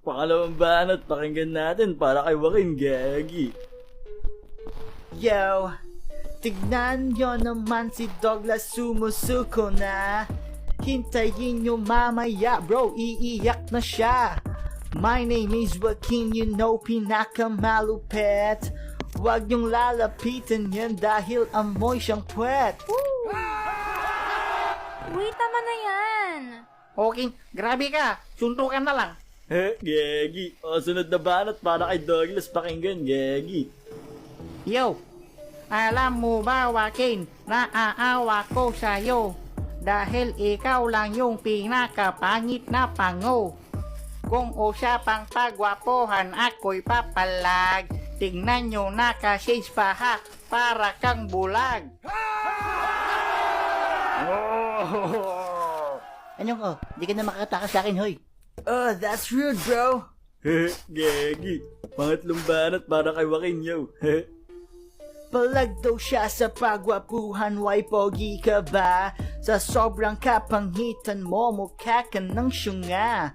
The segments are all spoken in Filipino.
Pangalawang banat, pakinggan natin para kay Joaquin, gagi. Yo, tignan nyo naman si Douglas sumusuko na. Hintayin nyo mamaya bro, iiyak na siya. My name is Joaquin, you know pinakamalupet. Huwag nyong lalapitan yan dahil amoy siyang puwet. Uy, tama na yan. Okay, grabe ka, suntukan na lang. Gagi. O, sunod na banat para kay Douglas, pakinggan, gagi. Yo, alam mo ba Joaquin, naaawa ko sa'yo dahil ikaw lang yung pinakapangit na pango. Kung usapang pagwapohan ako'y papalag, tingnan nyo nakashades pa ha, para kang bulag. Ano ko, di ka na makakatakas sa akin hoy. Oh, that's rude bro. Gagi. Pangatlong banat para kay Joaquin, yo. Palag daw siya sa pagwapuhan, why pogi ka ba? Sa sobrang kapangitan mo, mukha ka ng syunga.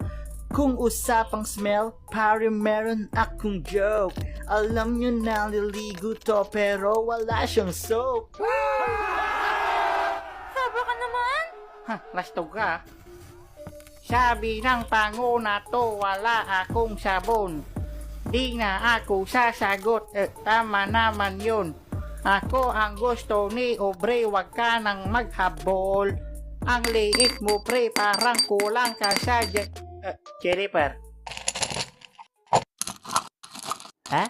Kung usapang smell, pare meron akong joke. Alam nyo na liligo to pero wala siyang soap. Saba ka naman? Ha, lasto ka. Sabi ng panguna to, wala akong sabon. Di na ako sasagot, tama naman yun. Ako ang gusto ni Obre, wag ka nang maghabol. Ang liit mo pre, parang kulang ka sa Jennifer. Ha?